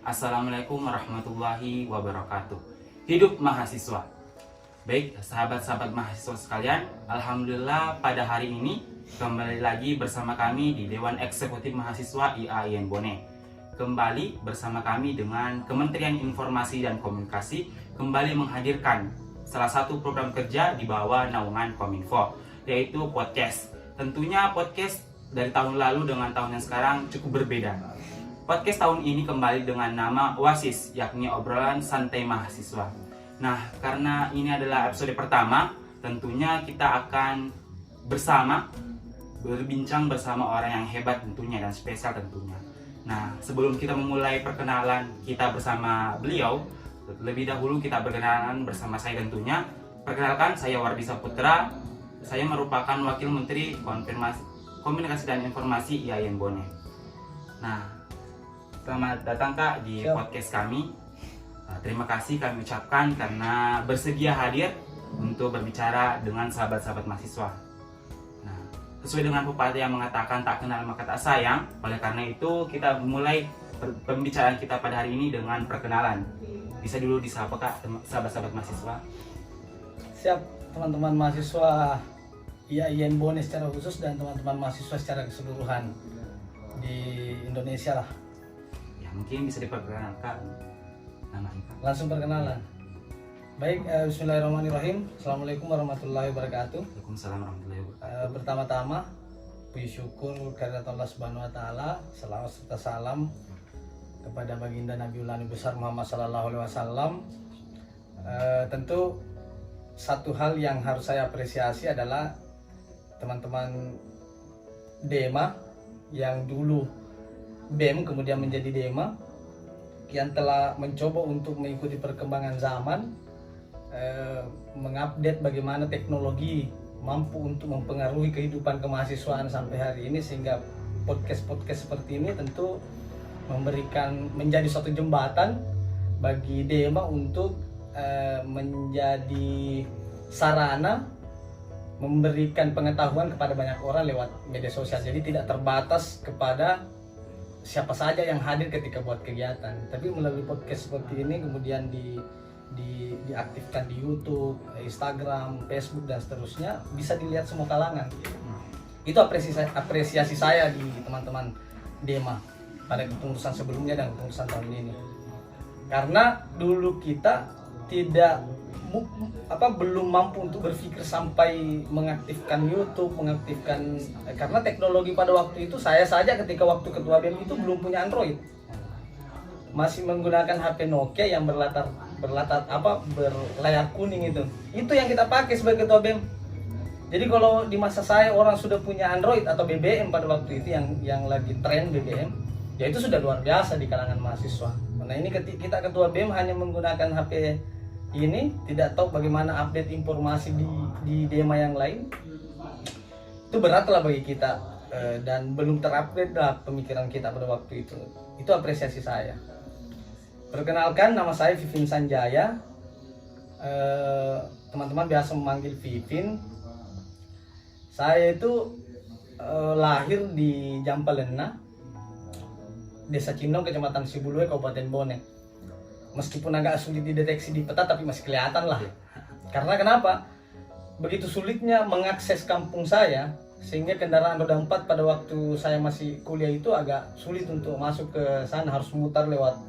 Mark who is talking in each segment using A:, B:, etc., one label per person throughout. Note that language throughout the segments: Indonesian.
A: Assalamualaikum warahmatullahi wabarakatuh. Hidup mahasiswa. Baik, sahabat-sahabat mahasiswa sekalian, alhamdulillah pada hari ini kembali lagi bersama kami di Dewan Eksekutif Mahasiswa IAIN Bone. Kembali bersama kami dengan Kementerian Informasi dan Komunikasi kembali menghadirkan salah satu program kerja di bawah naungan Kominfo, yaitu podcast. Tentunya podcast dari tahun lalu dengan tahun yang sekarang cukup berbeda. Podcast tahun ini kembali dengan nama Oasis, yakni obrolan santai mahasiswa. Nah, karena ini adalah episode pertama, tentunya kita akan berbincang bersama orang yang hebat tentunya dan spesial tentunya. Nah, sebelum kita memulai perkenalan kita bersama beliau, lebih dahulu kita berkenalan bersama saya tentunya. Perkenalkan, saya Wardi Saputra. Saya merupakan Wakil Menteri Komunikasi dan Informasi IAIN Bone. Nah, selamat datang Kak di podcast kami. Terima kasih kami ucapkan karena bersedia hadir untuk berbicara dengan sahabat-sahabat mahasiswa. Nah, sesuai dengan pepatah yang mengatakan tak kenal maka tak sayang, oleh karena itu kita mulai pembicaraan kita pada hari ini dengan perkenalan. Bisa dulu disapa Kak, sahabat-sahabat mahasiswa.
B: Siap, teman-teman mahasiswa IAIN Bone secara khusus dan teman-teman mahasiswa secara keseluruhan di Indonesia lah.
A: Mungkin bisa diperkenalkan namanya.
B: Langsung perkenalan. Baik, bismillahirrahmanirrahim. Assalamualaikum warahmatullahi wabarakatuh.
A: Waalaikumsalam warahmatullahi wabarakatuh.
B: Pertama-tama, puji syukur kehadirat Allah Subhanahu wa taala, salawat serta salam kepada baginda Nabiullah besar Muhammad sallallahu alaihi wasallam. Tentu satu hal yang harus saya apresiasi adalah teman-teman DEMA yang dulu BEM kemudian menjadi DEMA yang telah mencoba untuk mengikuti perkembangan zaman, mengupdate bagaimana teknologi mampu untuk mempengaruhi kehidupan kemahasiswaan sampai hari ini, sehingga podcast seperti ini tentu menjadi suatu jembatan bagi DEMA untuk menjadi sarana memberikan pengetahuan kepada banyak orang lewat media sosial. Jadi tidak terbatas kepada siapa saja yang hadir ketika buat kegiatan, tapi melalui podcast seperti ini kemudian diaktifkan di YouTube, Instagram, Facebook dan seterusnya, bisa dilihat semua kalangan. Itu apresiasi saya di teman-teman DEMA pada kepengurusan sebelumnya dan kepengurusan tahun ini. Karena dulu kita belum mampu untuk berpikir sampai mengaktifkan YouTube, karena teknologi pada waktu itu saya saja ketika waktu ketua BEM itu belum punya Android, masih menggunakan HP Nokia yang berlayar kuning itu yang kita pakai sebagai ketua BEM. Jadi kalau di masa saya orang sudah punya Android atau BBM pada waktu itu yang lagi tren BBM, ya itu sudah luar biasa di kalangan mahasiswa. Nah ini kita ketua BEM hanya menggunakan HP ini, tidak tahu bagaimana update informasi di DEMA yang lain. Itu beratlah bagi kita, dan belum terupdate lah pemikiran kita pada waktu itu. Itu apresiasi saya. Perkenalkan, nama saya Vivin Sanjaya. Teman-teman biasa memanggil Vivin. Saya itu lahir di Jampalena, Desa Cindong, Kecamatan Sibuluwe, Kabupaten Bone. Meskipun agak sulit dideteksi di peta, tapi masih kelihatan lah. Karena kenapa? Begitu sulitnya mengakses kampung saya, sehingga kendaraan roda 4 pada waktu saya masih kuliah itu agak sulit untuk masuk ke sana, harus memutar lewat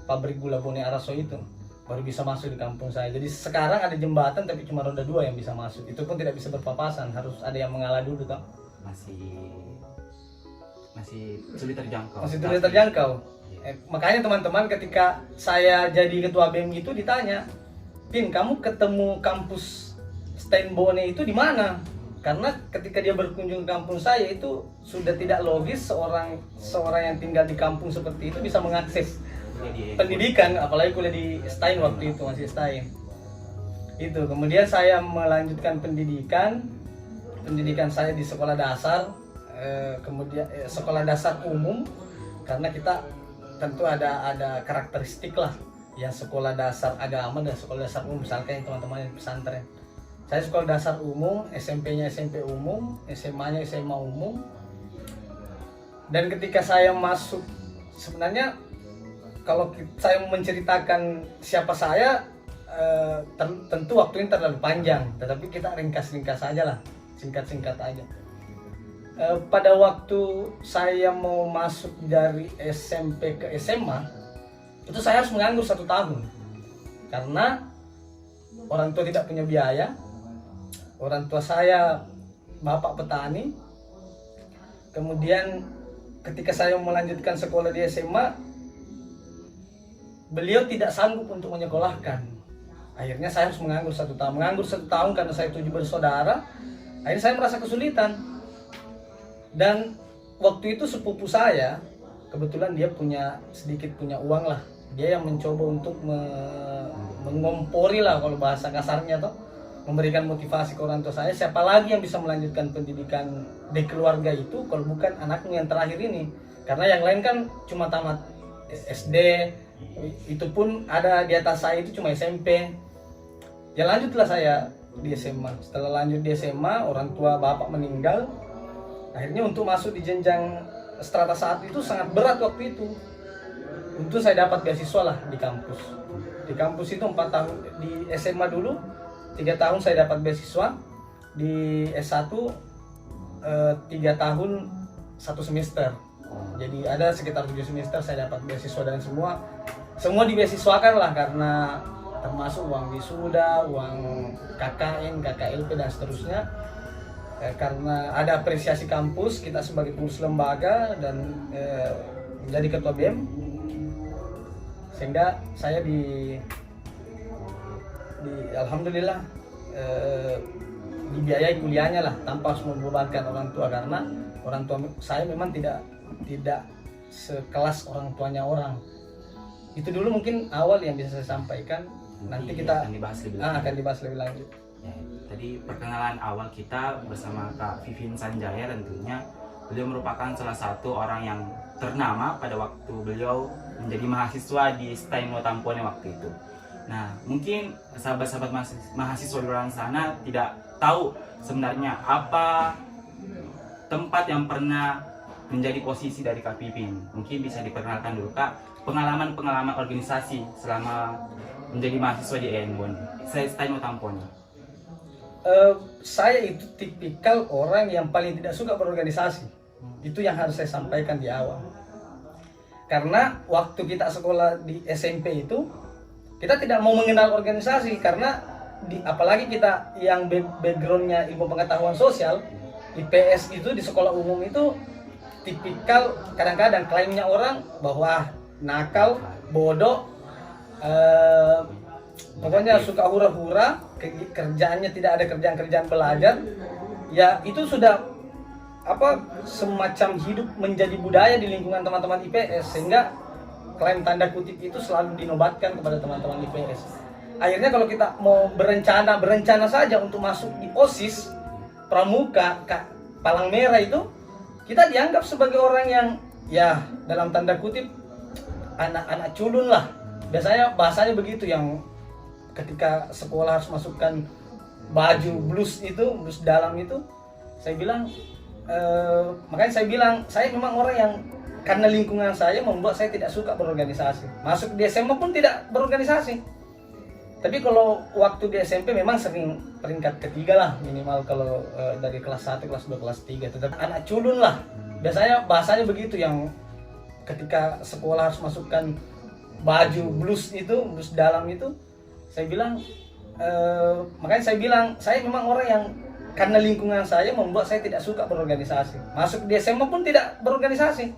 B: pabrik gula Bone Araso itu, baru bisa masuk di kampung saya. Jadi sekarang ada jembatan tapi cuma roda 2 yang bisa masuk, itu pun tidak bisa berpapasan, harus ada yang mengalah dulu toh.
A: Masih sulit terjangkau.
B: Makanya teman-teman, ketika saya jadi ketua BEM itu ditanya, "Pin, kamu ketemu kampus Stand Bone itu di mana?" Karena ketika dia berkunjung ke kampung saya itu sudah tidak logis seorang yang tinggal di kampung seperti itu bisa mengakses pendidikan, apalagi kuliah di Stein waktu itu, masih Stein. Itu kemudian saya melanjutkan pendidikan saya di sekolah dasar, kemudian sekolah dasar umum, karena kita tentu ada karakteristik lah yang sekolah dasar agama dan sekolah dasar umum. Misalkan yang teman-teman yang pesantren, saya sekolah dasar umum, SMP-nya SMP umum, SMA-nya SMA umum. Dan ketika saya masuk, sebenarnya kalau saya menceritakan siapa saya, tentu waktunya terlalu panjang, tetapi kita ringkas-ringkas aja lah, singkat-singkat aja. Pada waktu saya mau masuk dari SMP ke SMA, itu saya harus menganggur 1 tahun karena orang tua tidak punya biaya. Orang tua saya bapak petani. Kemudian ketika saya melanjutkan sekolah di SMA, beliau tidak sanggup untuk menyekolahkan. Akhirnya saya harus menganggur 1 tahun. Menganggur 1 tahun karena saya 7 bersaudara. Akhirnya saya merasa kesulitan. Dan waktu itu sepupu saya, kebetulan dia sedikit punya uang lah. Dia yang mencoba untuk mengompori lah kalau bahasa kasarnya toh, memberikan motivasi ke orang tua saya. Siapa lagi yang bisa melanjutkan pendidikan di keluarga itu kalau bukan anakmu yang terakhir ini? Karena yang lain kan cuma tamat SD, itu pun ada di atas saya itu cuma SMP. Ya lanjutlah saya di SMA. Setelah lanjut di SMA, orang tua bapak meninggal. Akhirnya untuk masuk di jenjang strata 1 itu sangat berat waktu itu. Untung saya dapat beasiswa lah di kampus. Di kampus itu 4 tahun, di SMA dulu 3 tahun saya dapat beasiswa. Di S1 3 tahun 1 semester. Jadi ada sekitar 7 semester saya dapat beasiswa, dan semua dibeasiswakan lah, karena termasuk uang wisuda, uang KKN, KKLP dan seterusnya. Karena ada apresiasi kampus, kita sebagai pengurus lembaga dan menjadi ketua BEM, sehingga saya alhamdulillah dibiayai kuliahnya lah tanpa harus membebankan orang tua, karena orang tua saya memang tidak sekelas orang tuanya orang. Itu dulu mungkin awal yang bisa saya sampaikan. Nanti kita akan dibahas lebih lanjut.
A: Ya, tadi perkenalan awal kita bersama Kak Vivin Sanjaya, tentunya beliau merupakan salah satu orang yang ternama pada waktu beliau menjadi mahasiswa di STAIN Tampone waktu itu. Nah, mungkin sahabat-sahabat mahasiswa di luar sana tidak tahu sebenarnya apa tempat yang pernah menjadi posisi dari Kak Vivin. Mungkin bisa diperkenalkan dulu Kak, pengalaman organisasi selama menjadi mahasiswa di STAIN Tampone.
B: Saya itu tipikal orang yang paling tidak suka berorganisasi. Itu yang harus saya sampaikan di awal. Karena waktu kita sekolah di SMP itu, kita tidak mau mengenal organisasi, karena apalagi kita yang backgroundnya ilmu pengetahuan sosial, IPS itu di sekolah umum itu tipikal kadang-kadang klaimnya orang bahwa nakal, bodoh, pokoknya suka hura-hura, kerjaannya tidak ada kerjaan-kerjaan belajar. Ya itu sudah semacam hidup menjadi budaya di lingkungan teman-teman IPS, sehingga klaim tanda kutip itu selalu dinobatkan kepada teman-teman IPS. Akhirnya kalau kita mau berencana saja untuk masuk di OSIS, Pramuka, Palang Merah itu, kita dianggap sebagai orang yang ya dalam tanda kutip anak-anak culun lah. Biasanya bahasanya begitu, yang ketika sekolah harus masukkan baju blus dalam itu, saya bilang makanya saya bilang saya memang orang yang karena lingkungan saya membuat saya tidak suka berorganisasi. Masuk di SMA pun tidak berorganisasi. Tapi kalau waktu di SMP memang sering peringkat ketiga lah minimal, kalau dari kelas 1, kelas 2, kelas 3. Tetap anak culun lah. Biasanya bahasanya begitu, yang ketika sekolah harus masukkan baju blus dalam itu, saya bilang makanya saya bilang saya memang orang yang karena lingkungan saya membuat saya tidak suka berorganisasi. Masuk di SMA pun tidak berorganisasi.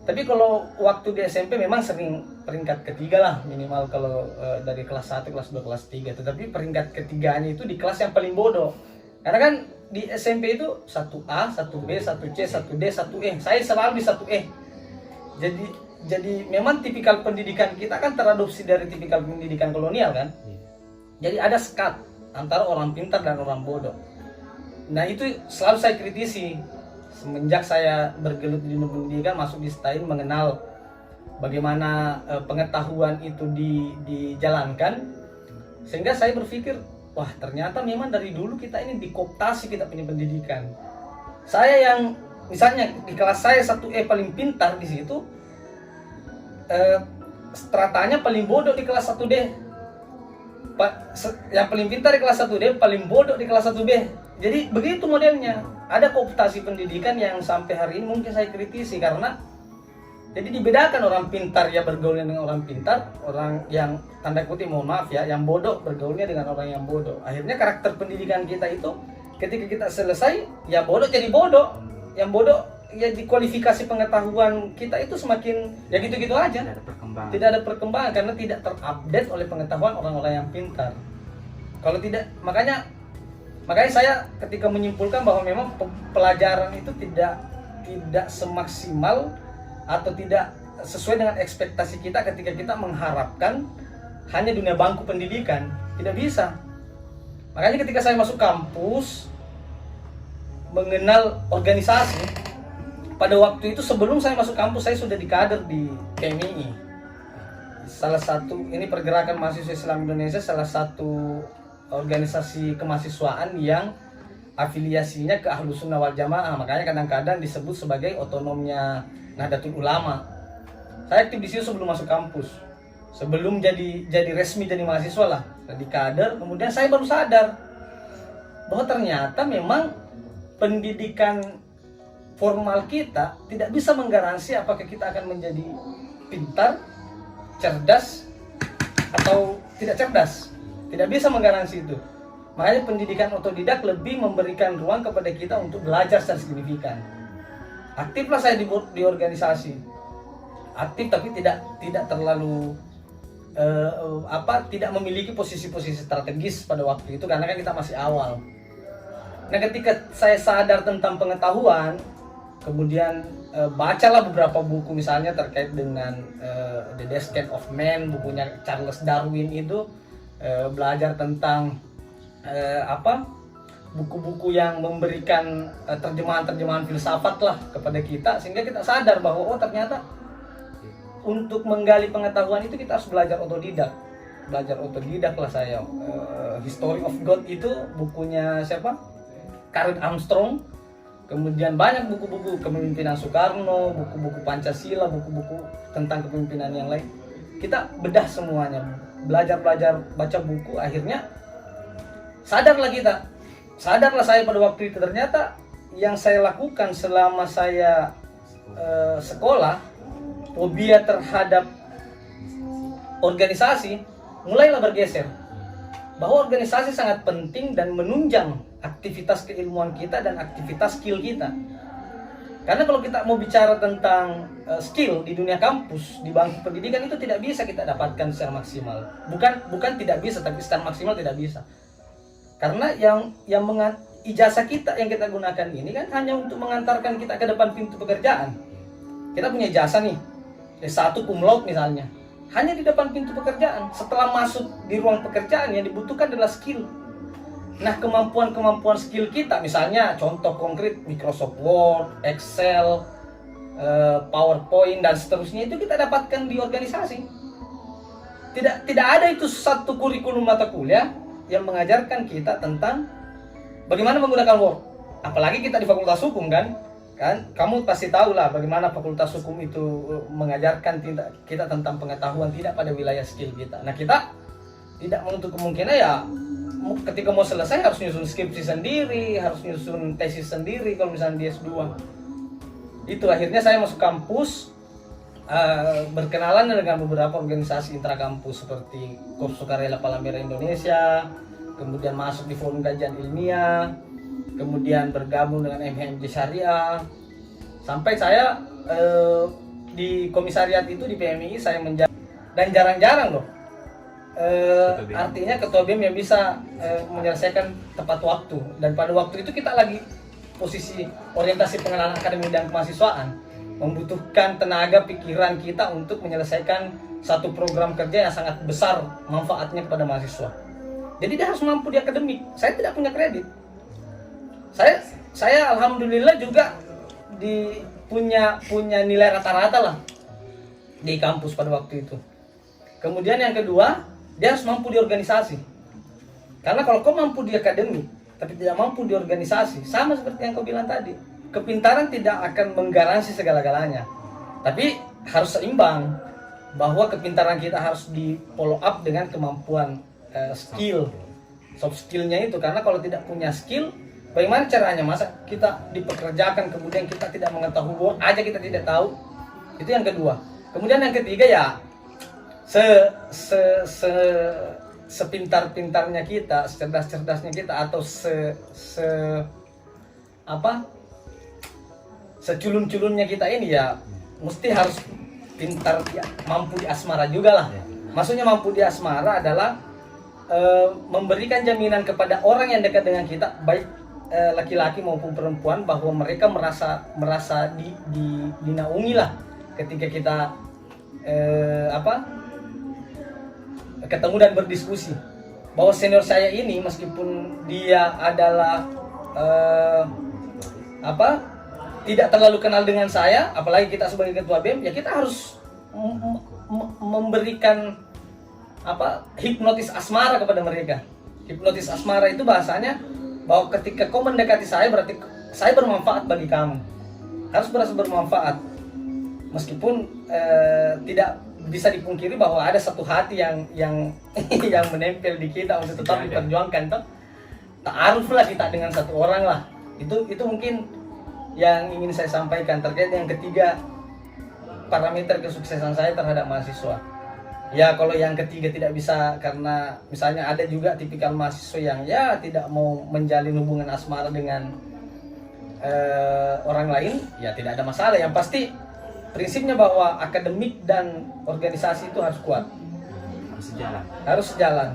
B: Tapi kalau waktu di SMP memang sering peringkat ketiga lah minimal, kalau dari kelas 1, kelas 2, kelas 3. Tetapi peringkat ketiganya itu di kelas yang paling bodoh. Karena kan di SMP itu 1A, 1B, 1C, 1D, 1E. Saya selalu di 1E. Jadi memang tipikal pendidikan kita kan teradopsi dari tipikal pendidikan kolonial kan. Jadi ada sekat antara orang pintar dan orang bodoh. Nah itu selalu saya kritisi. Semenjak saya bergelut di dunia pendidikan, masuk di STAIN, mengenal bagaimana pengetahuan itu dijalankan, sehingga saya berpikir, wah ternyata memang dari dulu kita ini dikooptasi, kita punya pendidikan. Saya yang misalnya di kelas saya 1E paling pintar di situ, stratanya paling bodoh di kelas 1D. Yang paling pintar di kelas 1D, paling bodoh di kelas 1B. Jadi begitu modelnya. Ada kooptasi pendidikan yang sampai hari ini mungkin saya kritisi, karena jadi dibedakan orang pintar ya bergaulnya dengan orang pintar, orang yang tanda kutip mohon maaf ya, yang bodoh bergaulnya dengan orang yang bodoh. Akhirnya karakter pendidikan kita itu ketika kita selesai, ya bodoh jadi bodoh. Yang bodoh ya dikualifikasi pengetahuan kita itu semakin ya gitu-gitu aja.
A: Tidak ada perkembangan.
B: Tidak ada perkembangan karena tidak terupdate oleh pengetahuan orang-orang yang pintar. Kalau tidak, makanya saya ketika menyimpulkan bahwa memang pelajaran itu tidak semaksimal atau tidak sesuai dengan ekspektasi kita ketika kita mengharapkan hanya dunia bangku pendidikan. Tidak bisa. Makanya ketika saya masuk kampus, mengenal organisasi, pada waktu itu sebelum saya masuk kampus saya sudah dikader di PMII. Salah satu, ini Pergerakan Mahasiswa Islam Indonesia, salah satu organisasi kemahasiswaan yang afiliasinya ke Ahlus Sunnah wal Jamaah. Makanya kadang-kadang disebut sebagai otonomnya Nahdlatul Ulama. Saya aktif di situ sebelum masuk kampus, sebelum jadi resmi jadi mahasiswa lah, jadi kader. Kemudian saya baru sadar bahwa ternyata memang pendidikan formal kita tidak bisa menggaransi apakah kita akan menjadi pintar, cerdas, atau tidak cerdas. Tidak bisa menggaransi itu. Makanya pendidikan otodidak lebih memberikan ruang kepada kita untuk belajar secara signifikan. Aktiflah saya di organisasi, aktif tapi tidak terlalu tidak memiliki posisi-posisi strategis pada waktu itu karena kan kita masih awal. Nah ketika saya sadar tentang pengetahuan, kemudian bacalah beberapa buku misalnya terkait dengan The Descent of Man, bukunya Charles Darwin itu, belajar tentang buku-buku yang memberikan terjemahan-terjemahan filsafat lah kepada kita, sehingga kita sadar bahwa ternyata untuk menggali pengetahuan itu kita harus belajar otodidak lah saya. History of God itu bukunya siapa? Karl Armstrong. Kemudian banyak buku-buku kepemimpinan Soekarno, buku-buku Pancasila, buku-buku tentang kepemimpinan yang lain. Kita bedah semuanya, belajar baca buku, akhirnya sadarlah saya pada waktu itu ternyata yang saya lakukan selama saya sekolah, fobia terhadap organisasi mulailah bergeser. Bahwa organisasi sangat penting dan menunjang aktivitas keilmuan kita dan aktivitas skill kita. Karena kalau kita mau bicara tentang skill di dunia kampus, di bangku pendidikan itu tidak bisa kita dapatkan secara maksimal. Bukan tidak bisa, tapi secara maksimal tidak bisa. Karena ijazah kita yang kita gunakan ini kan hanya untuk mengantarkan kita ke depan pintu pekerjaan. Kita punya ijazah nih, S1 cum laude misalnya. Hanya di depan pintu pekerjaan. Setelah masuk di ruang pekerjaan yang dibutuhkan adalah skill. Nah, kemampuan skill kita, misalnya contoh konkret Microsoft Word, Excel, PowerPoint dan seterusnya itu kita dapatkan di organisasi. Tidak ada itu satu kurikulum mata kuliah yang mengajarkan kita tentang bagaimana menggunakan Word. Apalagi kita di Fakultas Hukum kan kamu pasti tahu lah bagaimana Fakultas Hukum itu mengajarkan kita tentang pengetahuan tidak pada wilayah skill kita. Nah, kita tidak menutup kemungkinan ya ketika mau selesai harus nyusun skripsi sendiri, harus nyusun tesis sendiri kalau misalnya di S2. Itu akhirnya saya masuk kampus, berkenalan dengan beberapa organisasi intrakampus seperti Korps Sukarela Palang Merah Indonesia, kemudian masuk di forum kajian ilmiah, kemudian bergabung dengan MHMJ Syariah, sampai saya di komisariat itu di PMII saya menjadi, dan jarang-jarang loh artinya ketua BEM yang bisa menyelesaikan tepat waktu. Dan pada waktu itu kita lagi posisi orientasi pengenalan akademik dan kemahasiswaan, membutuhkan tenaga pikiran kita untuk menyelesaikan satu program kerja yang sangat besar manfaatnya kepada mahasiswa. Jadi dia harus mampu di akademik. Saya tidak punya kredit. Saya alhamdulillah juga punya nilai rata-rata lah di kampus pada waktu itu. Kemudian yang kedua, dia harus mampu di organisasi. Karena kalau kau mampu di akademik tapi tidak mampu di organisasi, sama seperti yang kau bilang tadi, kepintaran tidak akan menggaransi segala-galanya. Tapi harus seimbang. bahwa kepintaran kita harus di follow up dengan kemampuan skill, soft skillnya itu. Karena kalau tidak punya skill, bagaimana caranya? Masa kita dipekerjakan kemudian kita tidak mengetahui aja, kita tidak tahu. Itu yang kedua. Kemudian yang ketiga ya, sepintar-pintarnya kita, secerdas-cerdasnya kita, atau seculun-culunnya kita ini ya, mesti harus pintar, ya, mampu di asmara juga lah. Maksudnya mampu di asmara adalah memberikan jaminan kepada orang yang dekat dengan kita, baik laki-laki maupun perempuan, bahwa mereka merasa dinaungi lah ketika kita ketemu dan berdiskusi, bahwa senior saya ini meskipun dia adalah tidak terlalu kenal dengan saya, apalagi kita sebagai ketua BEM, ya kita harus memberikan hipnotis asmara kepada mereka. Hipnotis asmara itu bahasanya bahwa ketika kau mendekati saya, berarti saya bermanfaat bagi kamu. Harus berasa bermanfaat, meskipun tidak bisa dipungkiri bahwa ada satu hati yang yang menempel di kita untuk tetap diperjuangkan. Ta'aruf lah kita dengan satu orang lah. Itu mungkin yang ingin saya sampaikan terkait yang ketiga parameter kesuksesan saya terhadap mahasiswa. Ya kalau yang ketiga tidak bisa, karena misalnya ada juga tipikal mahasiswa yang ya tidak mau menjalin hubungan asmara dengan orang lain, ya tidak ada masalah. Yang pasti prinsipnya bahwa akademik dan organisasi itu harus kuat, harus sejalan.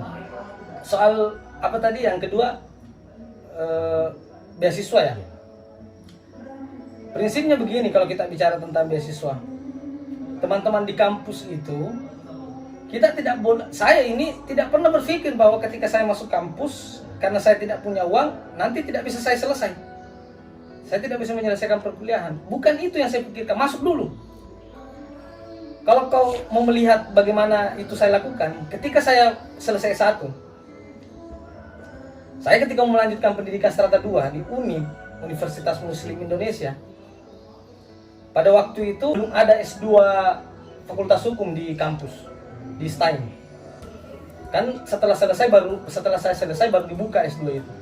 B: Soal apa tadi yang kedua, beasiswa ya. Prinsipnya begini, kalau kita bicara tentang beasiswa, teman-teman di kampus itu, kita tidak boleh, saya ini tidak pernah berpikir bahwa ketika saya masuk kampus, karena saya tidak punya uang, nanti tidak bisa saya selesai. Saya tidak bisa menyelesaikan perkuliahan. Bukan itu yang saya pikirkan, masuk dulu. Kalau kau mau melihat bagaimana itu saya lakukan, ketika saya selesai S1, saya ketika mau melanjutkan pendidikan strata 2 di Universitas Muslim Indonesia, pada waktu itu belum ada S2 Fakultas Hukum di kampus, di STAIN. Kan setelah saya selesai baru dibuka S2 itu.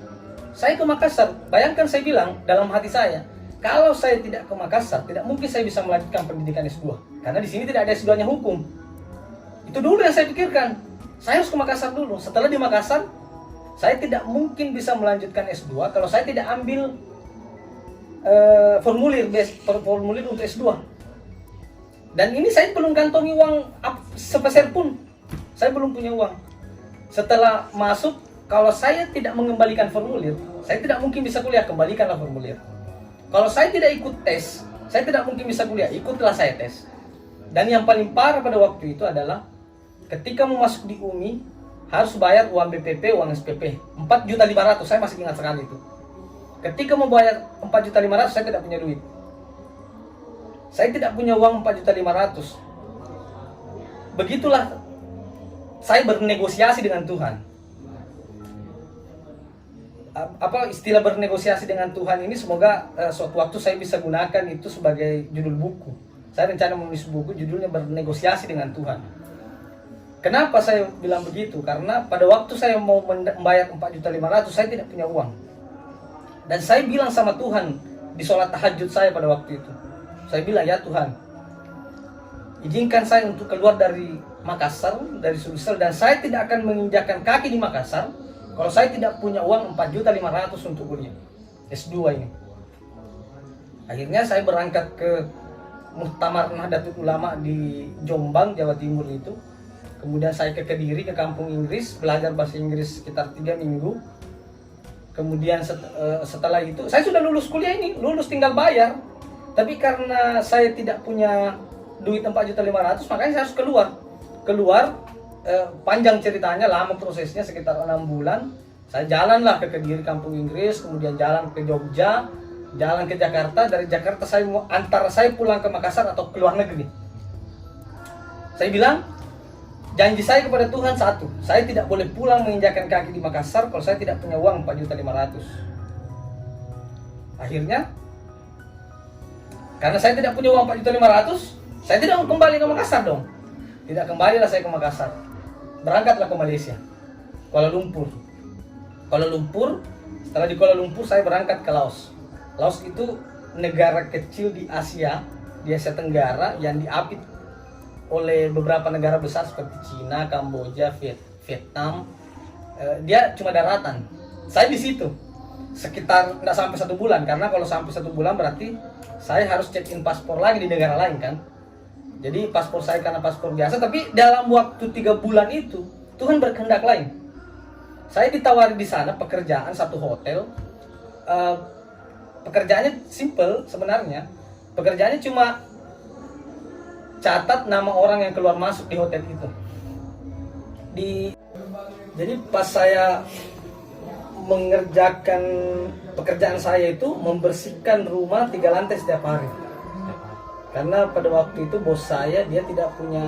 B: Saya ke Makassar, bayangkan saya bilang dalam hati saya, kalau saya tidak ke Makassar, tidak mungkin saya bisa melanjutkan pendidikan S2. Karena di sini tidak ada S2-nya hukum. Itu dulu yang saya pikirkan. Saya harus ke Makassar dulu. Setelah di Makassar, saya tidak mungkin bisa melanjutkan S2 kalau saya tidak ambil formulir untuk S2. Dan ini saya belum kantongi uang sepeser pun. Saya belum punya uang. Setelah masuk, kalau saya tidak mengembalikan formulir, saya tidak mungkin bisa kuliah. Kembalikanlah formulir. Kalau saya tidak ikut tes, saya tidak mungkin bisa kuliah. Ikutlah saya tes. Dan yang paling parah pada waktu itu adalah ketika mau masuk di UMI, harus bayar uang BPP, uang SPP 4.500.000. Saya masih ingat sekali itu. Ketika mau bayar 4.500.000, saya tidak punya duit. Saya tidak punya uang 4.500.000. Begitulah saya bernegosiasi dengan Tuhan. Apa istilah bernegosiasi dengan Tuhan ini, semoga suatu waktu saya bisa gunakan itu sebagai judul buku. Saya rencana menulis buku judulnya Bernegosiasi dengan Tuhan. Kenapa saya bilang begitu? Karena pada waktu saya mau membayar 4.500.000, saya tidak punya uang. Dan saya bilang sama Tuhan di sholat tahajud saya pada waktu itu. Saya bilang, ya Tuhan, izinkan saya untuk keluar dari Makassar, dari Sulsel, dan saya tidak akan menginjakkan kaki di Makassar kalau saya tidak punya uang 4.500.000 untuk kuliah S2 ini. Akhirnya saya berangkat ke Muktamar Nahdlatul Ulama di Jombang, Jawa Timur itu. Kemudian saya ke Kediri, ke kampung Inggris, belajar bahasa Inggris sekitar 3 minggu. Kemudian setelah itu, saya sudah lulus kuliah ini, lulus tinggal bayar. Tapi karena saya tidak punya duit 4.500.000, makanya saya harus keluar. Panjang ceritanya, lama prosesnya, sekitar 6 bulan. Saya jalanlah ke Kediri, kampung Inggris, kemudian jalan ke Jogja, jalan ke Jakarta. Dari Jakarta antara saya pulang ke Makassar atau ke luar negeri. Saya bilang, janji saya kepada Tuhan satu, saya tidak boleh pulang menginjakkan kaki di Makassar kalau saya tidak punya uang 4.500.000. Akhirnya, karena saya tidak punya uang 4.500.000, saya tidak mau kembali ke Makassar dong. Tidak kembalilah saya ke Makassar. Berangkatlah ke Malaysia, Kuala Lumpur. Kuala Lumpur, setelah di Kuala Lumpur saya berangkat ke Laos. Laos itu negara kecil di Asia Tenggara yang diapit oleh beberapa negara besar seperti Cina, Kamboja, Vietnam. Dia cuma daratan. Saya di situ sekitar tidak sampai 1 bulan, karena kalau sampai 1 bulan berarti saya harus check in paspor lagi di negara lain kan. Jadi paspor saya karena paspor biasa, tapi dalam waktu 3 bulan itu Tuhan berkehendak lain. Saya ditawari di sana pekerjaan satu hotel. Pekerjaannya simple sebenarnya. Pekerjaannya cuma catat nama orang yang keluar masuk di hotel itu. Jadi pas saya mengerjakan pekerjaan saya itu membersihkan rumah 3 lantai setiap hari. Karena pada waktu itu bos saya dia tidak punya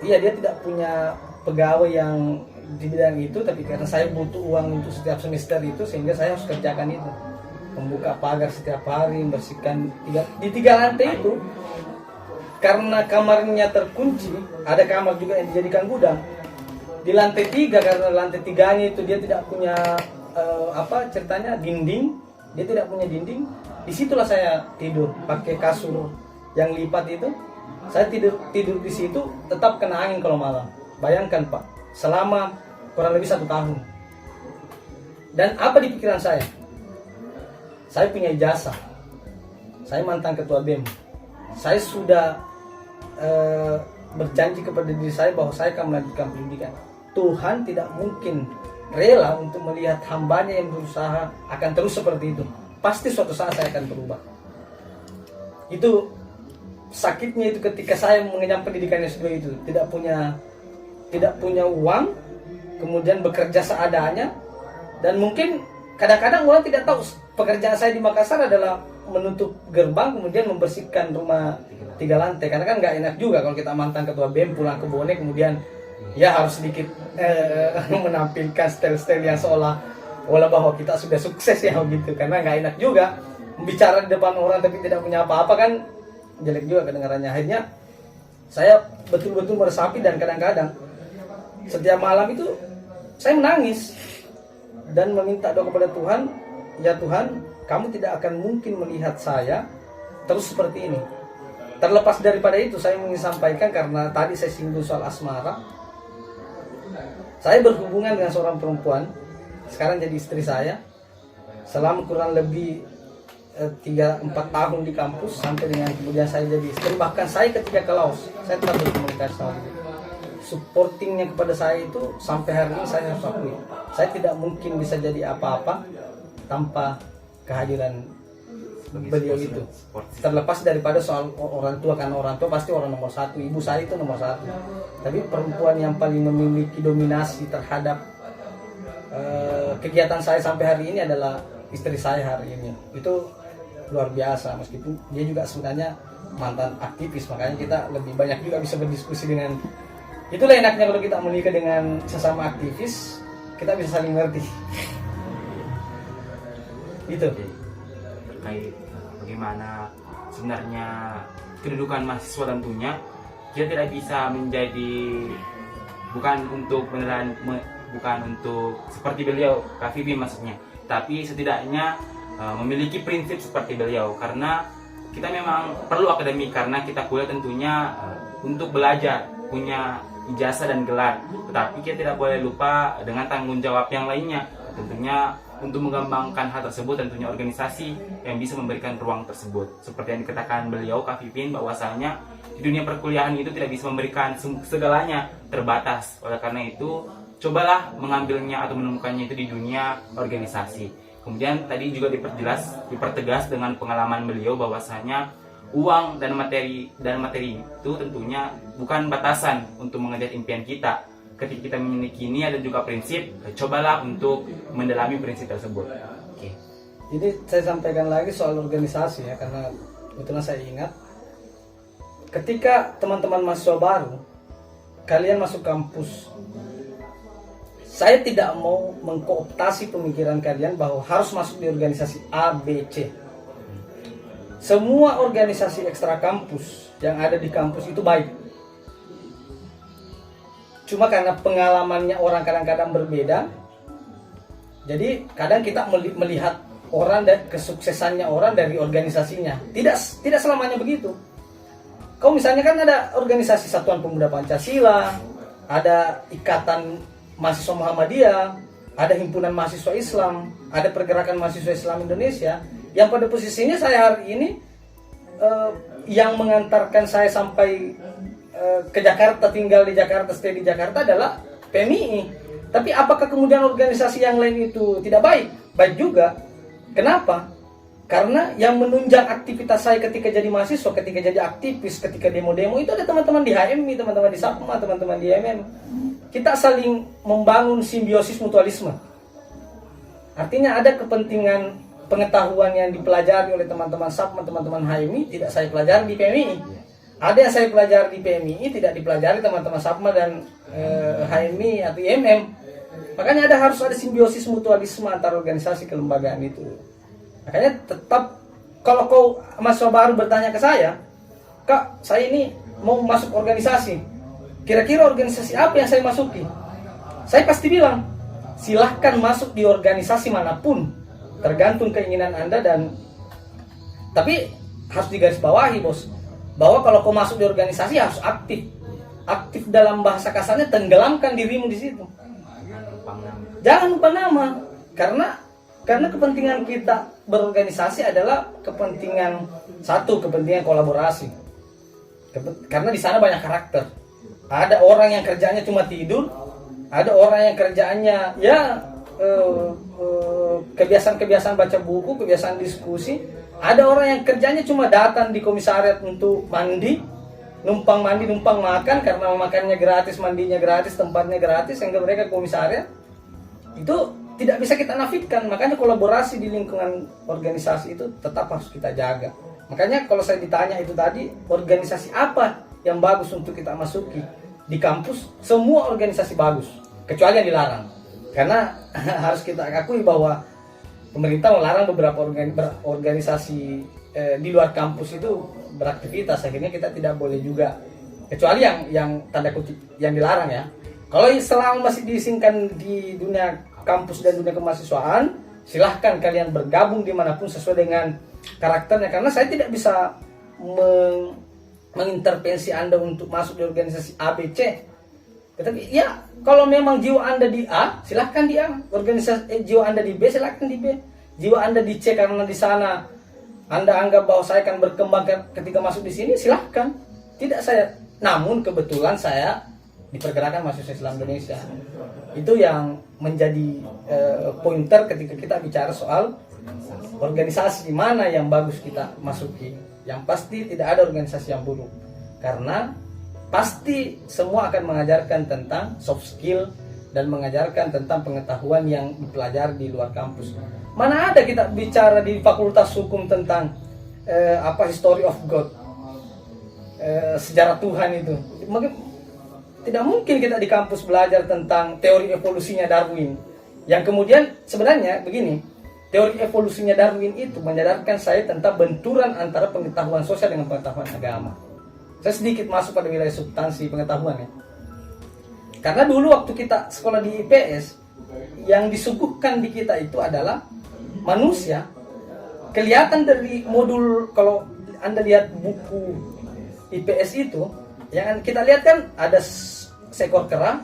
B: dia tidak punya pegawai yang di bidang itu, tapi karena saya butuh uang untuk setiap semester itu, sehingga saya harus kerjakan itu. Membuka pagar setiap hari, membersihkan di 3 lantai itu. Karena kamarnya terkunci, ada kamar juga yang dijadikan gudang. Di lantai 3, karena lantai 3-nya itu dia tidak punya dinding, dia tidak punya dinding. Disitulah saya tidur pakai kasur yang lipat itu. Saya tidur di situ, tetap kena angin kalau malam. Bayangkan Pak, selama kurang lebih 1 tahun. Dan apa di pikiran saya? Saya punya ijazah. Saya mantan ketua BEM. Saya sudah berjanji kepada diri saya bahwa saya akan melanjutkan pendidikan. Tuhan tidak mungkin rela untuk melihat hambanya yang berusaha akan terus seperti itu. Pasti suatu saat saya akan berubah. Itu sakitnya itu ketika saya mengenyam pendidikan S2 itu, tidak punya uang, kemudian bekerja seadanya, dan mungkin kadang-kadang orang tidak tahu pekerjaan saya di Makassar adalah menutup gerbang kemudian membersihkan rumah 3 lantai. Karena kan nggak enak juga kalau kita mantan ketua BEM pulang ke Bone kemudian ya harus sedikit menampilkan style-style yang seolah bahwa kita sudah sukses ya gitu. Karena nggak enak juga bicara di depan orang tapi tidak punya apa-apa, kan jelek juga kedengarannya. Akhirnya saya betul-betul meresapi, dan kadang-kadang setiap malam itu saya menangis dan meminta doa kepada Tuhan, ya Tuhan, kamu tidak akan mungkin melihat saya terus seperti ini. Terlepas daripada itu, saya ingin sampaikan, karena tadi saya singgung soal asmara. Saya berhubungan dengan seorang perempuan, sekarang jadi istri saya, selama kurang lebih 3-4 tahun di kampus, sampai dengan kemudian saya jadi istri. Bahkan saya ketika ke Laos, saya tetap berkomunikasi sama dia. Supportingnya kepada saya itu sampai hari ini saya harus akui, saya tidak mungkin bisa jadi apa-apa tanpa kehadiran beliau itu. Terlepas daripada soal orang tua, karena orang tua pasti orang nomor 1, ibu saya itu nomor 1. Tapi perempuan yang paling memiliki dominasi terhadap kegiatan saya sampai hari ini adalah istri saya hari ini. Itu luar biasa, meskipun dia juga sebenarnya mantan aktivis, makanya kita lebih banyak juga bisa berdiskusi dengan. Itulah enaknya kalau kita menikah dengan sesama aktivis, kita bisa saling ngerti. Gitu.
A: Terkait bagaimana sebenarnya kedudukan mahasiswa, tentunya kita tidak bisa menjadi bukan untuk seperti beliau Kak Vivi maksudnya, tapi setidaknya memiliki prinsip seperti beliau, karena kita memang perlu akademik, karena kita kuliah tentunya untuk belajar, punya ijazah dan gelar, tetapi kita tidak boleh lupa dengan tanggung jawab yang lainnya, tentunya untuk mengembangkan hal tersebut, tentunya organisasi yang bisa memberikan ruang tersebut. Seperti yang dikatakan beliau Kak Vivin, bahwasanya di dunia perkuliahan itu tidak bisa memberikan segalanya, terbatas. Oleh karena itu, cobalah mengambilnya atau menemukannya itu di dunia organisasi. Kemudian tadi juga dipertegas dengan pengalaman beliau bahwasanya uang dan materi itu tentunya bukan batasan untuk mengejar impian kita. Ketika kita memiliki niat dan juga prinsip, cobalah untuk mendalami prinsip tersebut. Oke.
B: Jadi saya sampaikan lagi soal organisasi ya, karena kebetulan saya ingat ketika teman-teman mahasiswa baru, kalian masuk kampus, saya tidak mau mengkooptasi pemikiran kalian bahwa harus masuk di organisasi A, B, C. semua organisasi ekstra kampus yang ada di kampus itu baik. Cuma karena pengalamannya orang kadang-kadang berbeda, jadi kadang kita melihat orang dan kesuksesannya orang dari organisasinya. Tidak selamanya begitu. Kau misalnya kan ada organisasi Satuan Pemuda Pancasila, ada Ikatan Mahasiswa Muhammadiyah, ada Himpunan Mahasiswa Islam, ada Pergerakan Mahasiswa Islam Indonesia, yang pada posisinya saya hari ini yang mengantarkan saya sampai ke Jakarta, tinggal di Jakarta, stay di Jakarta adalah PMII. Tapi apakah kemudian organisasi yang lain itu tidak baik? Baik juga. Kenapa? Karena yang menunjang aktivitas saya ketika jadi mahasiswa, ketika jadi aktivis, ketika demo-demo itu ada teman-teman di HMI, teman-teman di SAPMA, teman-teman di MM. Kita saling membangun simbiosis mutualisme. Artinya ada kepentingan pengetahuan yang dipelajari oleh teman-teman SAPMA, teman-teman HMI, tidak saya pelajari di PMII. Ada yang saya pelajari di PMII, tidak dipelajari teman-teman SAPMA dan HMI atau IMM. Makanya harus ada simbiosis mutualisme antar organisasi kelembagaan itu. Makanya tetap, kalau kau mahasiswa baru bertanya ke saya, Kak, saya ini mau masuk organisasi, kira-kira organisasi apa yang saya masuki? Saya pasti bilang, silahkan masuk di organisasi manapun, tergantung keinginan Anda. Tapi harus digarisbawahi, bos, bahwa kalau kau masuk di organisasi harus aktif. Aktif dalam bahasa kasarnya, tenggelamkan dirimu di situ. Jangan lupa nama. Karena kepentingan kita berorganisasi adalah kepentingan kolaborasi. Karena di sana banyak karakter. Ada orang yang kerjanya cuma tidur, ada orang yang kerjaannya kebiasaan baca buku, kebiasaan diskusi. Ada orang yang kerjanya cuma datang di komisariat untuk mandi, numpang makan, karena makannya gratis, mandinya gratis, tempatnya gratis, sehingga mereka komisariat. Itu tidak bisa kita nafikan. Makanya kolaborasi di lingkungan organisasi itu tetap harus kita jaga. Makanya kalau saya ditanya itu tadi, organisasi apa yang bagus untuk kita masuki di kampus, semua organisasi bagus, kecuali yang dilarang. Karena harus kita akui bahwa pemerintah melarang beberapa organisasi di luar kampus itu beraktivitas. Akhirnya kita tidak boleh juga, kecuali yang tanda kutip yang dilarang ya. Kalau selama masih diizinkan di dunia kampus dan dunia kemahasiswaan, silahkan kalian bergabung dimanapun sesuai dengan karakternya. Karena saya tidak bisa mengintervensi Anda untuk masuk di organisasi A, B, C. Tetapi ya, kalau memang jiwa Anda di A, silahkan di A. Jiwa Anda di B, silahkan di B. Jiwa Anda di C karena di sana Anda anggap bahwa saya akan berkembang ketika masuk di sini, silahkan. Tidak saya. Namun kebetulan saya di Pergerakan Mahasiswa Islam Indonesia. Itu yang menjadi pointer ketika kita bicara soal organisasi di mana yang bagus kita masuki. Yang pasti tidak ada organisasi yang buruk. Karena pasti semua akan mengajarkan tentang soft skill dan mengajarkan tentang pengetahuan yang dipelajari di luar kampus. Mana ada kita bicara di Fakultas Hukum tentang history of God, sejarah Tuhan itu. Tidak mungkin kita di kampus belajar tentang teori evolusinya Darwin. Yang kemudian sebenarnya begini, teori evolusinya Darwin itu menyadarkan saya tentang benturan antara pengetahuan sosial dengan pengetahuan agama. Saya sedikit masuk pada wilayah substansi pengetahuan ya. Karena dulu waktu kita sekolah di IPS, yang disuguhkan di kita itu adalah manusia. Kelihatan dari modul, kalau Anda lihat buku IPS itu, yang kita lihat kan ada seekor kera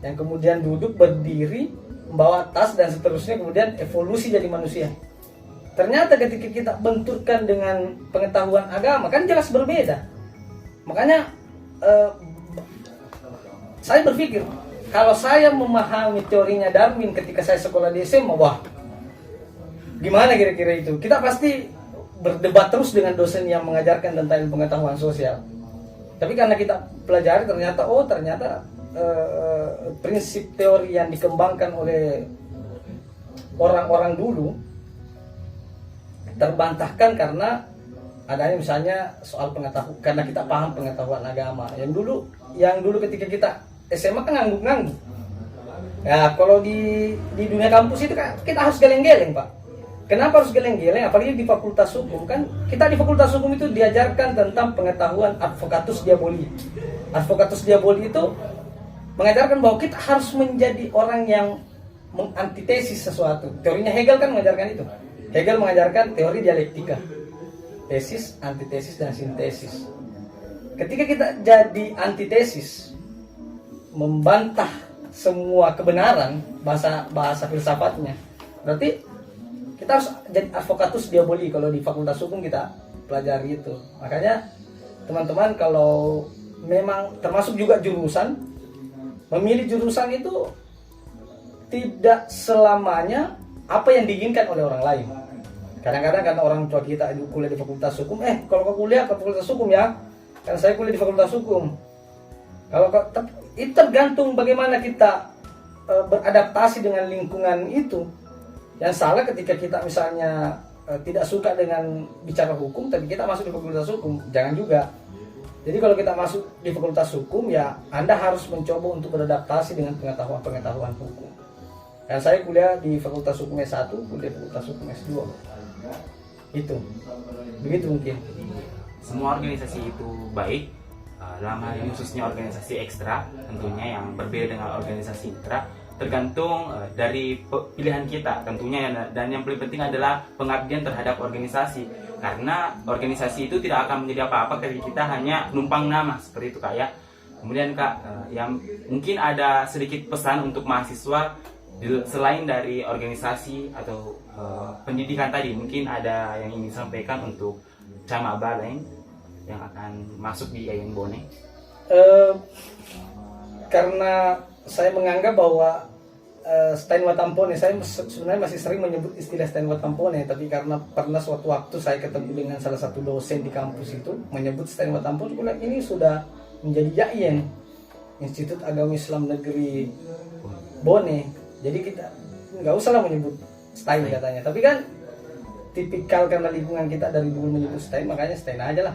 B: yang kemudian duduk berdiri, membawa tas dan seterusnya, kemudian evolusi jadi manusia. Ternyata ketika kita benturkan dengan pengetahuan agama kan jelas berbeda. Makanya saya berpikir, kalau saya memahami teorinya Darwin ketika saya sekolah di SMA, wah, gimana kira-kira itu? Kita pasti berdebat terus dengan dosen yang mengajarkan tentang pengetahuan sosial. Tapi karena kita pelajari ternyata prinsip teori yang dikembangkan oleh orang-orang dulu terbantahkan karena adanya misalnya soal pengetahuan, karena kita paham pengetahuan agama. Yang dulu ketika kita SMA kan ngangguk-ngangguk. Ya kalau di dunia kampus itu kan kita harus geleng-geleng, Pak. Kenapa harus geleng-geleng? Apalagi di Fakultas Hukum kan, kita di Fakultas Hukum itu diajarkan tentang pengetahuan advocatus diaboli. Advocatus diaboli itu mengajarkan bahwa kita harus menjadi orang yang mengantitesis sesuatu. Teorinya Hegel kan mengajarkan itu. Hegel mengajarkan teori dialektika. Tesis, antitesis, dan sintesis. Ketika kita jadi antitesis, membantah semua kebenaran, bahasa filsafatnya, berarti kita harus jadi advocatus diaboli. Kalau di Fakultas Hukum kita pelajari itu. Makanya teman-teman kalau memang termasuk juga jurusan, memilih jurusan itu tidak selamanya apa yang diinginkan oleh orang lain. Kadang-kadang karena orang tua kita kuliah di Fakultas Hukum, kalau kau kuliah ke Fakultas Hukum ya, kan saya kuliah di Fakultas Hukum. Itu tergantung bagaimana kita beradaptasi dengan lingkungan itu. Yang salah ketika kita misalnya tidak suka dengan bicara hukum, tapi kita masuk di Fakultas Hukum, jangan juga. Jadi kalau kita masuk di Fakultas Hukum, ya Anda harus mencoba untuk beradaptasi dengan pengetahuan hukum. Dan saya kuliah di Fakultas Hukum S1, kuliah di Fakultas Hukum S2. Itu. Begitu mungkin.
A: Semua organisasi itu baik, dalam hal ini khususnya organisasi ekstra, tentunya yang berbeda dengan organisasi intra, tergantung dari pilihan kita tentunya, dan yang paling penting adalah pengabdian terhadap organisasi, karena organisasi itu tidak akan menjadi apa-apa ketika kita hanya numpang nama seperti itu Kak ya. Kemudian Kak, yang mungkin ada sedikit pesan untuk mahasiswa selain dari organisasi atau pendidikan tadi, mungkin ada yang ingin disampaikan untuk Camaba lain yang akan masuk di IAIN Bone.
B: Karena saya menganggap bahwa Steinway Tampone, saya sebenarnya masih sering menyebut istilah Steinway Tampone, tapi karena pernah suatu waktu saya ketemu dengan salah satu dosen di kampus itu menyebut Steinway Tampone, ini sudah menjadi IAIN, Institut Agama Islam Negeri Bone. Jadi kita nggak usah lah menyebut Stein katanya, tapi kan tipikal karena lingkungan kita dari dulu menyebut Stein, makanya Stein aja lah.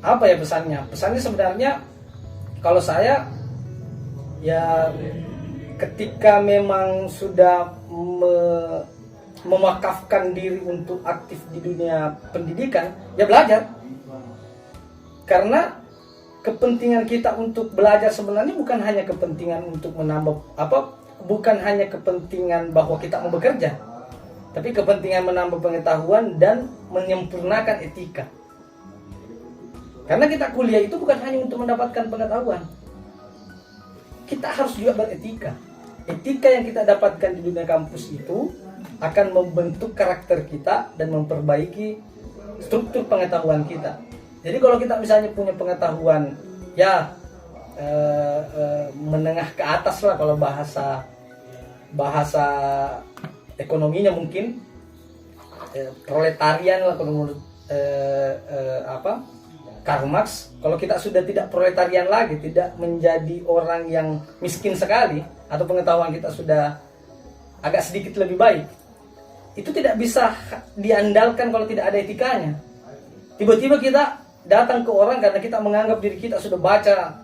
B: Apa ya pesannya? Pesannya sebenarnya kalau saya ya ketika memang sudah mewakafkan diri untuk aktif di dunia pendidikan, ya belajar. Karena kepentingan kita untuk belajar sebenarnya bukan hanya kepentingan untuk menambah bukan hanya kepentingan bahwa kita mau bekerja, tapi kepentingan menambah pengetahuan dan menyempurnakan etika. Karena kita kuliah itu bukan hanya untuk mendapatkan pengetahuan, kita harus juga beretika. Etika yang kita dapatkan di dunia kampus itu akan membentuk karakter kita dan memperbaiki struktur pengetahuan kita. Jadi kalau kita misalnya punya pengetahuan ya menengah ke atas lah, kalau bahasa ekonominya mungkin proletarian lah kalau menurut Karl Marx. Kalau kita sudah tidak proletarian lagi, tidak menjadi orang yang miskin sekali, atau pengetahuan kita sudah agak sedikit lebih baik, itu tidak bisa diandalkan kalau tidak ada etikanya. Tiba-tiba kita datang ke orang karena kita menganggap diri kita sudah baca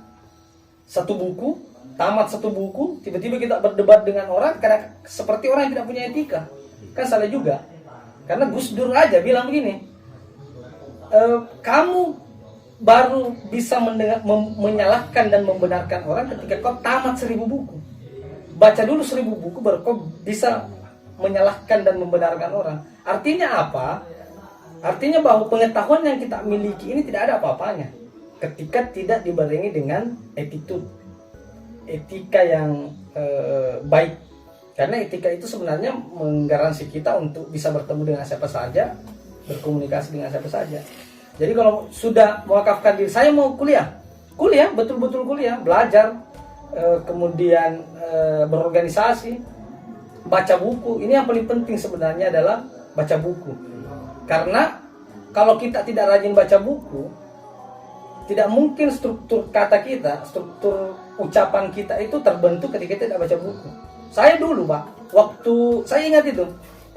B: satu buku, tamat satu buku, tiba-tiba kita berdebat dengan orang karena seperti orang yang tidak punya etika. Kan salah juga. Karena Gus Dur aja bilang begini, kamu baru bisa menyalahkan dan membenarkan orang ketika kau tamat 1000 buku. Baca dulu 1000 buku baru kau bisa menyalahkan dan membenarkan orang. Artinya apa? Artinya bahwa pengetahuan yang kita miliki ini tidak ada apa-apanya ketika tidak dibarengi dengan attitude, etika yang baik. Karena etika itu sebenarnya menggaransi kita untuk bisa bertemu dengan siapa saja, berkomunikasi dengan siapa saja. Jadi kalau sudah mewakafkan diri, saya mau kuliah, betul-betul kuliah, belajar, kemudian berorganisasi, baca buku. Ini yang paling penting sebenarnya adalah baca buku. Karena kalau kita tidak rajin baca buku, tidak mungkin struktur kata kita, struktur ucapan kita itu terbentuk ketika kita tidak baca buku. Saya dulu Pak, waktu saya ingat itu,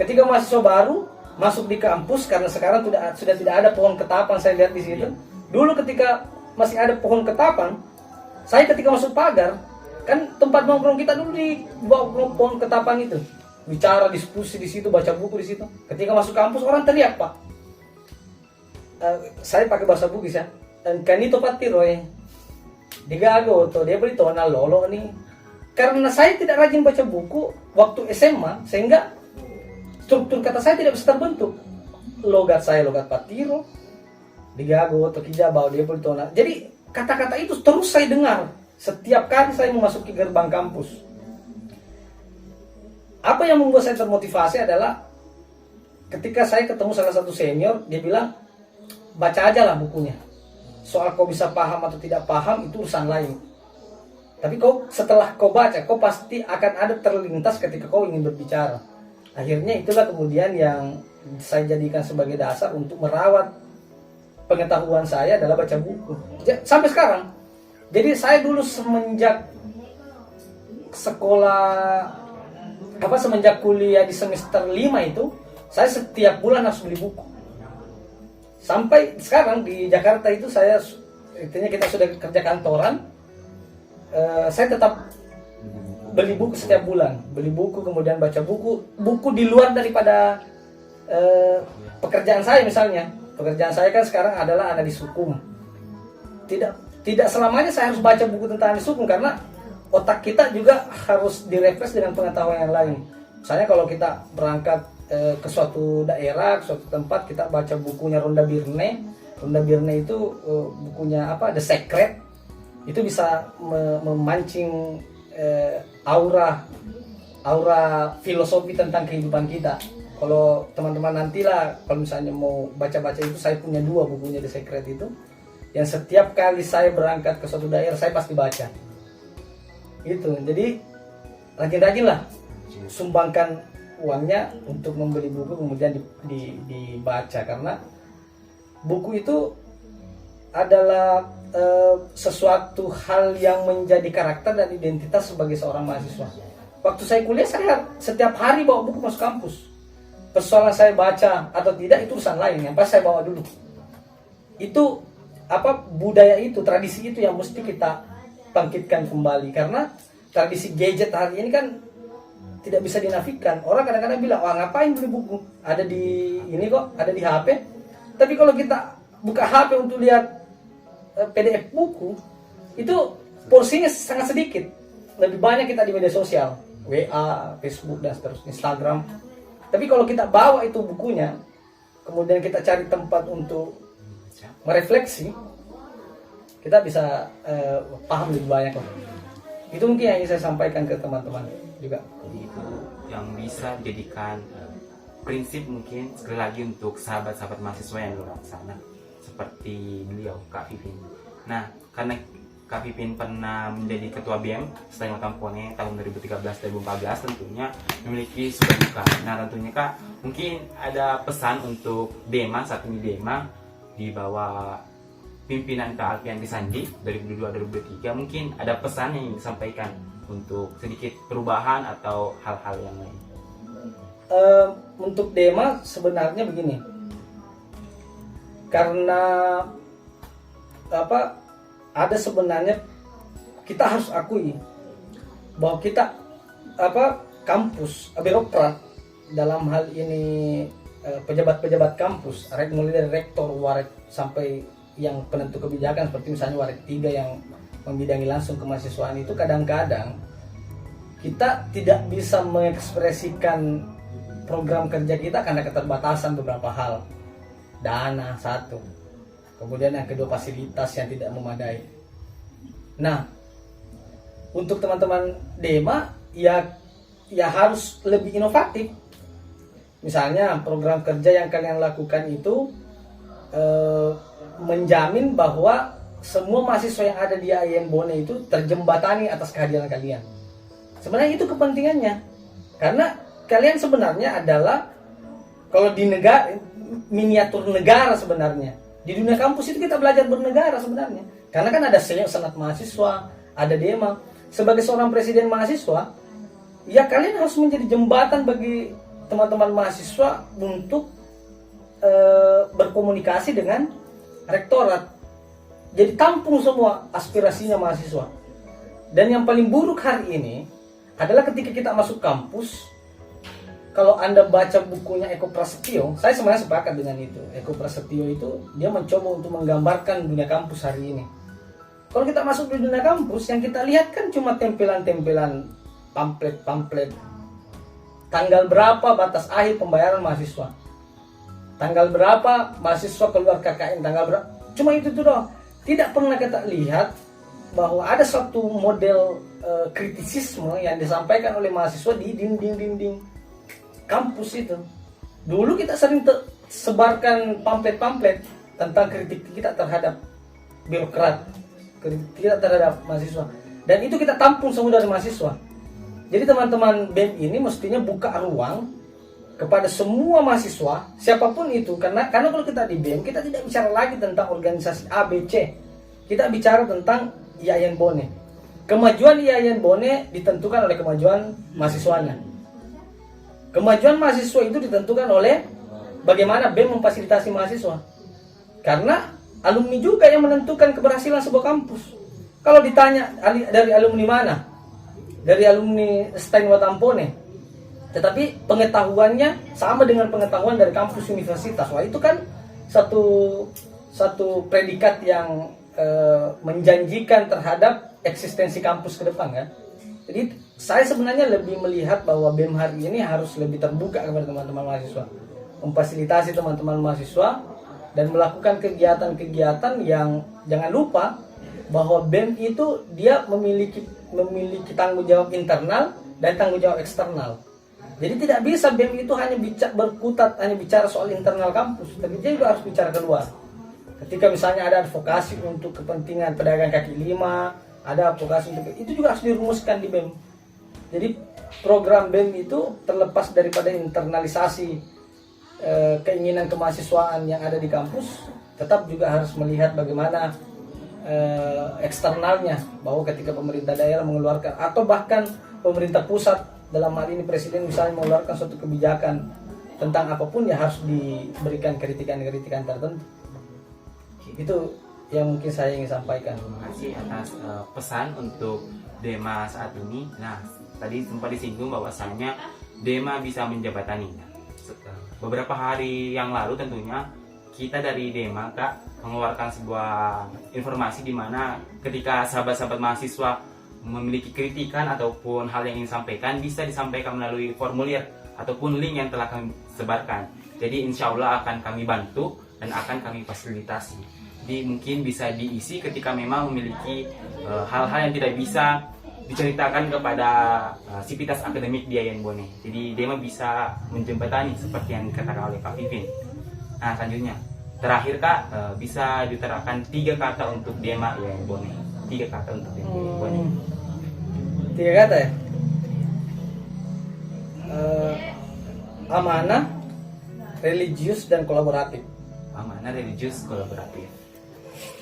B: ketika mahasiswa baru masuk di kampus, karena sekarang sudah tidak ada pohon ketapang, saya lihat di situ. Dulu ketika masih ada pohon ketapang, saya ketika masuk pagar, kan tempat nongkrong kita dulu di bawah pohon ketapang itu. bicara, diskusi di situ, baca buku di situ. Ketika masuk kampus orang teriak, Pak. Saya pakai bahasa Bugis ya. Kan itu patiroy. Digago tuh dia beli tonal lolo nih. Karena saya tidak rajin baca buku waktu SMA, sehingga struktur kata saya tidak bisa terbentuk. Logat saya logat patiro. Digago atau kijabau dia beli tonal. Jadi kata-kata itu terus saya dengar setiap kali saya memasuki gerbang kampus. Apa yang membuat saya termotivasi adalah ketika saya ketemu salah satu senior, dia bilang, baca aja lah bukunya. Soal kau bisa paham atau tidak paham itu urusan lain. Tapi setelah kau baca, kau pasti akan ada terlintas ketika kau ingin berbicara. Akhirnya itulah kemudian yang saya jadikan sebagai dasar untuk merawat pengetahuan saya adalah baca buku. Sampai sekarang. Jadi saya dulu semenjak semenjak kuliah di semester 5 itu, saya setiap bulan harus beli buku. Sampai sekarang di Jakarta itu artinya kita sudah kerja kantoran, saya tetap beli buku setiap bulan. Beli buku, kemudian baca buku di luar daripada pekerjaan saya misalnya. Pekerjaan saya kan sekarang adalah analis hukum. Tidak selamanya saya harus baca buku tentang analis hukum, karena otak kita juga harus direfresh dengan pengetahuan yang lain. Misalnya kalau kita berangkat ke suatu daerah, ke suatu tempat, kita baca bukunya Ronda Birne. Ronda Birne itu bukunya The Secret. Itu bisa memancing aura filosofi tentang kehidupan kita. Kalau teman-teman nantilah, kalau misalnya mau baca-baca itu, saya punya 2 bukunya The Secret itu, yang setiap kali saya berangkat ke suatu daerah saya pasti baca. Gitu. Jadi rajin-rajin lah sumbangkan uangnya untuk membeli buku, kemudian dibaca, karena buku itu adalah sesuatu hal yang menjadi karakter dan identitas sebagai seorang mahasiswa. Waktu saya kuliah, saya setiap hari bawa buku masuk kampus. Persoalan saya baca atau tidak itu urusan lain, yang pasti saya bawa dulu. Itu budaya itu, tradisi itu yang mesti kita bangkitkan kembali, karena tradisi gadget hari ini kan tidak bisa dinafikan. Orang kadang-kadang bilang, wah ngapain beli buku? Ada di ini kok, ada di HP. Tapi kalau kita buka HP untuk lihat PDF buku, itu porsinya sangat sedikit. Lebih banyak kita di media sosial, WA, Facebook, dan seterusnya, Instagram. Tapi kalau kita bawa itu bukunya, kemudian kita cari tempat untuk merefleksi, kita bisa paham lebih banyak kok. Itu mungkin yang ingin saya sampaikan ke teman-teman juga.
A: Jadi itu yang bisa dijadikan prinsip mungkin sekali lagi untuk sahabat-sahabat mahasiswa yang di luar sana, seperti beliau Kak Pipin. Nah, karena Kak Pipin pernah menjadi ketua BEM Stadion Kampone tahun 2013-2014, tentunya memiliki suka duka. Nah, tentunya Kak, mungkin ada pesan untuk DEMA, saat ini DEMA di bawah pimpinan Kak Alfian Sandi 2022-2023, mungkin ada pesan yang disampaikan untuk sedikit perubahan atau hal-hal yang lain.
B: Untuk DEMA sebenarnya begini, karena ada sebenarnya kita harus akui bahwa kita kampus birokrat dalam hal ini, pejabat-pejabat kampus, mulai dari rektor, waret sampai yang penentu kebijakan seperti misalnya waret 3 yang membidangi langsung kemahasiswaan, itu kadang-kadang kita tidak bisa mengekspresikan program kerja kita karena keterbatasan beberapa hal. Dana satu, kemudian yang kedua fasilitas yang tidak memadai. Nah, untuk teman-teman DEMA ya harus lebih inovatif. Misalnya program kerja yang kalian lakukan itu menjamin bahwa semua mahasiswa yang ada di AIM Bone itu terjembatani atas kehadiran kalian. Sebenarnya itu kepentingannya, karena kalian sebenarnya adalah, kalau di negara, miniatur negara sebenarnya. Di dunia kampus itu kita belajar bernegara sebenarnya, karena kan ada senat mahasiswa, ada DEMA. Sebagai seorang presiden mahasiswa, ya kalian harus menjadi jembatan bagi teman-teman mahasiswa untuk berkomunikasi dengan rektorat. Jadi tampung semua aspirasinya mahasiswa. Dan yang paling buruk hari ini adalah ketika kita masuk kampus, kalau Anda baca bukunya Eko Prasetyo, saya sebenarnya sepakat dengan itu. Eko Prasetyo itu dia mencoba untuk menggambarkan dunia kampus hari ini. Kalau kita masuk di dunia kampus, yang kita lihat kan cuma tempelan-tempelan, pamflet-pamflet. Tanggal berapa batas akhir pembayaran mahasiswa? Tanggal berapa mahasiswa keluar KKN? Tanggal berapa? Cuma itu tuh doang. Tidak pernah kita lihat bahwa ada suatu model kritisisme yang disampaikan oleh mahasiswa di dinding-dinding kampus itu. Dulu kita sering sebarkan pamflet-pamflet tentang kritik kita terhadap birokrat, kritik kita terhadap mahasiswa, dan itu kita tampung semua dari mahasiswa. Jadi teman-teman BEM ini mestinya buka ruang kepada semua mahasiswa, siapapun itu, karena kalau kita di BEM kita tidak bicara lagi tentang organisasi A, B, C. Kita bicara tentang IAIN Bone. Kemajuan IAIN Bone ditentukan oleh kemajuan mahasiswanya. Kemajuan mahasiswa itu ditentukan oleh bagaimana BEM memfasilitasi mahasiswa. Karena alumni juga yang menentukan keberhasilan sebuah kampus. Kalau ditanya dari alumni mana? Dari alumni Steinway Tampone. Tetapi pengetahuannya sama dengan pengetahuan dari kampus universitas. Wah, itu kan satu predikat yang menjanjikan terhadap eksistensi kampus ke depan kan. Jadi saya sebenarnya lebih melihat bahwa BEM hari ini harus lebih terbuka kepada teman-teman mahasiswa, memfasilitasi teman-teman mahasiswa dan melakukan kegiatan-kegiatan yang jangan lupa bahwa BEM itu dia memiliki tanggung jawab internal dan tanggung jawab eksternal. Jadi tidak bisa BEM itu hanya bicara soal internal kampus, tapi dia juga harus bicara keluar. Ketika misalnya ada advokasi untuk kepentingan pedagang kaki lima, ada advokasi untuk itu juga harus dirumuskan di BEM. Jadi program BEM itu terlepas daripada internalisasi keinginan kemahasiswaan yang ada di kampus, tetap juga harus melihat bagaimana eksternalnya, bahwa ketika pemerintah daerah mengeluarkan atau bahkan pemerintah pusat, dalam hal ini presiden misalnya mengeluarkan suatu kebijakan tentang apapun, ya harus diberikan kritikan-kritikan tertentu. Itu yang mungkin saya ingin sampaikan.
A: Terima kasih atas pesan untuk DEMA saat ini. Nah, tadi sempat disinggung bahwasanya DEMA bisa menjembatani. Beberapa hari yang lalu tentunya kita dari DEMA Kak mengeluarkan sebuah informasi di mana ketika sahabat-sahabat mahasiswa memiliki kritikan ataupun hal yang ingin disampaikan, bisa disampaikan melalui formulir ataupun link yang telah kami sebarkan. Jadi insya Allah akan kami bantu dan akan kami fasilitasi. Jadi mungkin bisa diisi ketika memang memiliki hal-hal yang tidak bisa diceritakan kepada sivitas akademik di IAIN Bone. Jadi DEMA bisa menjembatani seperti yang dikatakan oleh Kak Vivin. Nah, selanjutnya terakhir Kak, bisa diterapkan 3 kata untuk DEMA IAIN Bone. 3 kata untuk DEMA IAIN Bone.
B: 3 kata ya? Amanah, religius, dan kolaboratif.
A: Amanah, religius, kolaboratif.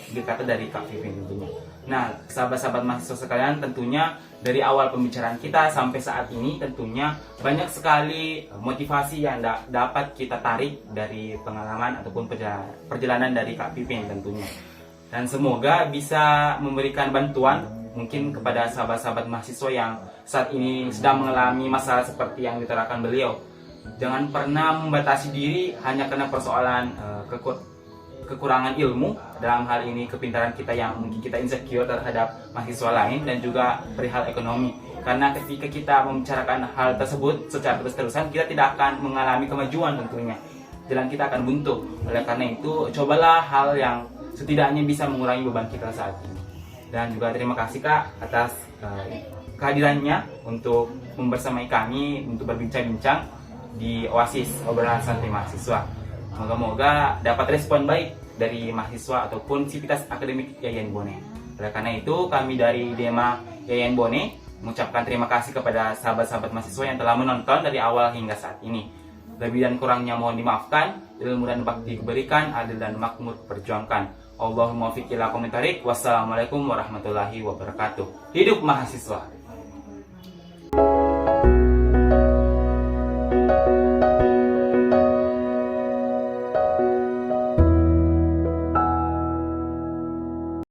A: 3 kata dari Kak Vivin tentunya. Nah, sahabat-sahabat mahasiswa sekalian, tentunya dari awal pembicaraan kita sampai saat ini tentunya banyak sekali motivasi yang dapat kita tarik dari pengalaman ataupun perjalanan dari Kak Vivin tentunya. Dan semoga bisa memberikan bantuan mungkin kepada sahabat-sahabat mahasiswa yang saat ini sedang mengalami masalah seperti yang diterangkan beliau. Jangan pernah membatasi diri hanya karena persoalan kekurangan ilmu, dalam hal ini kepintaran kita yang mungkin kita insecure terhadap mahasiswa lain, dan juga perihal ekonomi. Karena ketika kita membicarakan hal tersebut secara terus-terusan, kita tidak akan mengalami kemajuan tentunya. Jalan kita akan buntu. Oleh karena itu, cobalah hal yang setidaknya bisa mengurangi beban kita saat ini. Dan juga terima kasih Kak atas kehadirannya untuk membersamai kami untuk berbincang-bincang di Oasis Obrolan Santai Mahasiswa. Moga-moga dapat respon baik dari mahasiswa ataupun sivitas akademik IAIN Bone. Oleh karena itu, kami dari DEMA IAIN Bone mengucapkan terima kasih kepada sahabat-sahabat mahasiswa yang telah menonton dari awal hingga saat ini. Lebih dan kurangnya mohon dimaafkan. Ilmu dan bakti diberikan, adil dan makmur perjuangkan. Allahumma fiqh ila komentarik. Wassalamualaikum warahmatullahi wabarakatuh. Hidup mahasiswa.